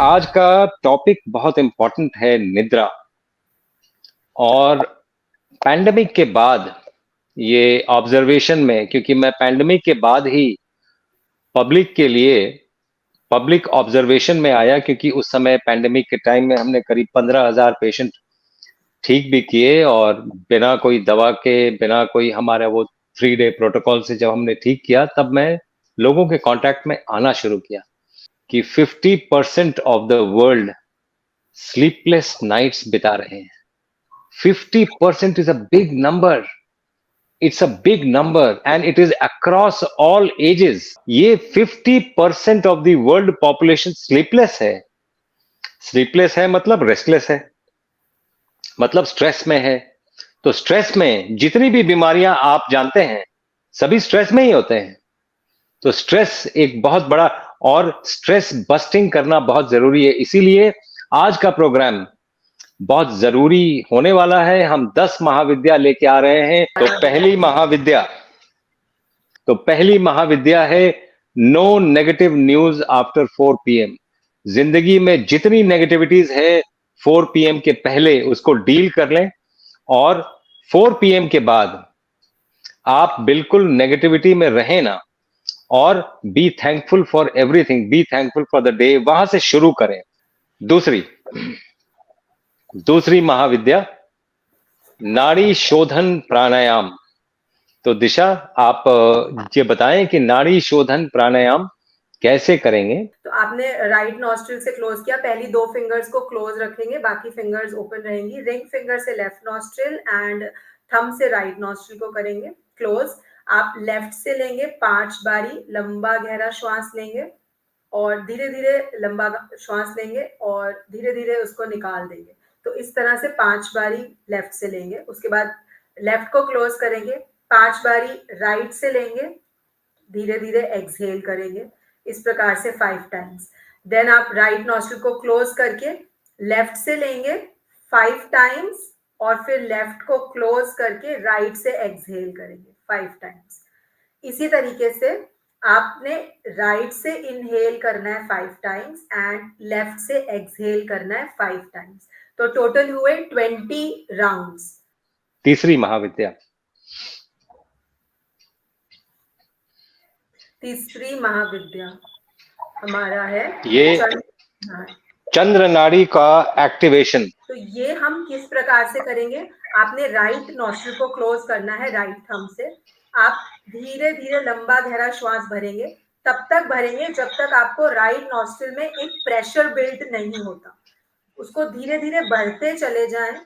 आज का टॉपिक बहुत इम्पोर्टेंट है, निद्रा। और पैंडेमिक के बाद ये ऑब्जर्वेशन में, क्योंकि मैं पैंडेमिक के बाद ही पब्लिक के लिए पब्लिक ऑब्जर्वेशन में आया, क्योंकि उस समय पैंडेमिक के टाइम में हमने करीब 15,000 पेशेंट ठीक भी किए, और बिना कोई दवा के, बिना कोई हमारा वो 3 डे प्रोटोकॉल से जब हमने ठीक किया, तब मैं लोगों के कांटेक्ट में आना शुरू किया कि 50% of the world sleepless nights बिता रहे हैं। 50% is a big number, it's a big number and it is across all ages. ये 50% of the world population sleepless है। स्लीपलेस है मतलब रेस्टलेस है, मतलब स्ट्रेस में है। तो स्ट्रेस में जितनी भी बीमारियां आप जानते हैं, सभी स्ट्रेस में ही होते हैं। तो स्ट्रेस एक बहुत बड़ा, और स्ट्रेस बस्टिंग करना बहुत जरूरी है। इसीलिए आज का प्रोग्राम बहुत जरूरी होने वाला है। हम 10 महाविद्या लेके आ रहे हैं। तो पहली महाविद्या है no negative news after 4 PM। जिंदगी में जितनी नेगेटिविटीज है 4 PM के पहले उसको डील कर लें, और 4 PM के बाद आप बिल्कुल नेगेटिविटी में रहें ना, और be thankful for everything, be thankful for the day, वहां से शुरू करें। दूसरी महाविद्या नाड़ी शोधन प्राणायाम। तो दिशा, आप ये बताएं कि नाड़ी शोधन प्राणायाम कैसे करेंगे। तो आपने राइट नॉस्ट्रिल से क्लोज किया, पहली 2 फिंगर्स को क्लोज रखेंगे, बाकी फिंगर्स ओपन रहेंगी। रिंग फिंगर से लेफ्ट नॉस्ट्रिल एंड थंब से राइट नॉस्ट्रिल को करेंगे क्लोज। आप लेफ्ट से लेंगे 5 बारी लंबा गहरा श्वास लेंगे, और धीरे धीरे लंबा श्वास लेंगे, और धीरे धीरे उसको निकाल देंगे। तो इस तरह से 5 बारी लेफ्ट से लेंगे। उसके बाद लेफ्ट को क्लोज करेंगे, 5 बारी राइट से लेंगे, धीरे धीरे एक्सहेल करेंगे, इस प्रकार से 5 टाइम्स। देन आप राइट नॉस्ट्रिल को क्लोज करके लेफ्ट से लेंगे 5 टाइम्स, और फिर लेफ्ट को क्लोज करके राइट से एक्सहेल करेंगे 5 टाइम्स। इसी तरीके से आपने राइट से इनहेल करना है 5 टाइम्स एंड लेफ्ट से एक्सहेल करना है 5 टाइम्स। तो टोटल हुए 20 राउंड्स। तीसरी महाविद्या हमारा है ये चंद्र नाड़ी का एक्टिवेशन। तो ये हम किस प्रकार से करेंगे? आपने राइट नॉस्ट्रिल को क्लोज करना है राइट थंब से। आप धीरे धीरे लंबा गहरा श्वास भरेंगे, तब तक भरेंगे जब तक आपको राइट नॉस्ट्रिल में एक प्रेशर बिल्ड नहीं होता। उसको धीरे धीरे बढ़ते चले जाएं,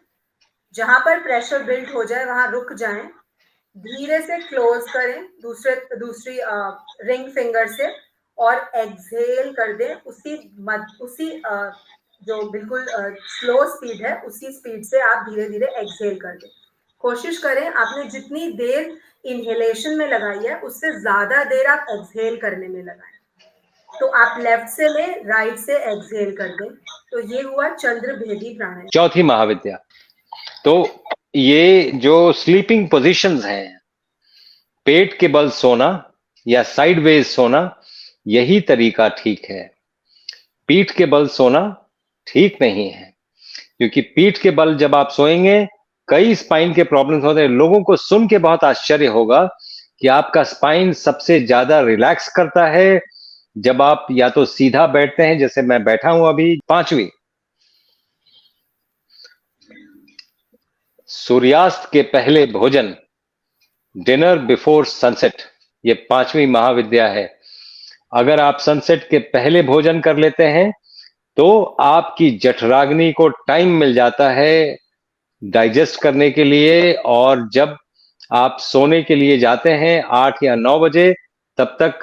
जहां पर प्रेशर बिल्ड हो जाए वहां रुक जाएं, धीरे से क्लोज करें दूसरी रिंग फिंगर से, और एक्सहेल कर दें उसी जो बिल्कुल स्लो स्पीड है, उसी स्पीड से आप धीरे धीरे एक्सहेल कर दें। कोशिश करें आपने जितनी देर इनहेलेशन में लगाई है उससे ज्यादा देर आप एक्सहेल करने में लगाएं। तो आप लेफ्ट से लें, राइट से एक्सहेल कर दें। तो ये हुआ चंद्र भेदी प्राणायाम। चौथी महाविद्या, तो ये जो स्लीपिंग पोजीशंस हैं, पेट के बल सोना या साइडवेज सोना, यही तरीका ठीक है। पीठ के बल सोना ठीक नहीं है, क्योंकि पीठ के बल जब आप सोएंगे, कई स्पाइन के प्रॉब्लम्स होते हैं। लोगों को सुन के बहुत आश्चर्य होगा कि आपका स्पाइन सबसे ज्यादा रिलैक्स करता है जब आप या तो सीधा बैठते हैं, जैसे मैं बैठा हूं अभी। 5वीं, सूर्यास्त के पहले भोजन, डिनर बिफोर सनसेट, ये 5वीं महाविद्या है। अगर आप सनसेट के पहले भोजन कर लेते हैं तो आपकी जठराग्नि को टाइम मिल जाता है डाइजेस्ट करने के लिए, और जब आप सोने के लिए जाते हैं 8 या 9 बजे, तब तक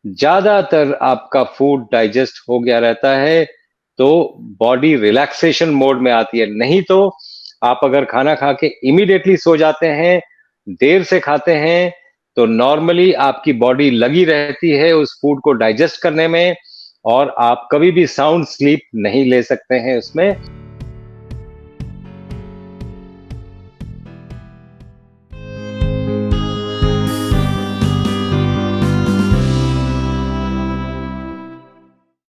ज्यादातर आपका फूड डाइजेस्ट हो गया रहता है। तो बॉडी रिलैक्सेशन मोड में आती है। नहीं तो आप अगर खाना खा के इमीडिएटली सो जाते हैं, देर से खाते हैं, तो नॉर्मली आपकी बॉडी लगी रहती है उस फूड को डाइजेस्ट करने में, और आप कभी भी साउंड स्लीप नहीं ले सकते हैं उसमें।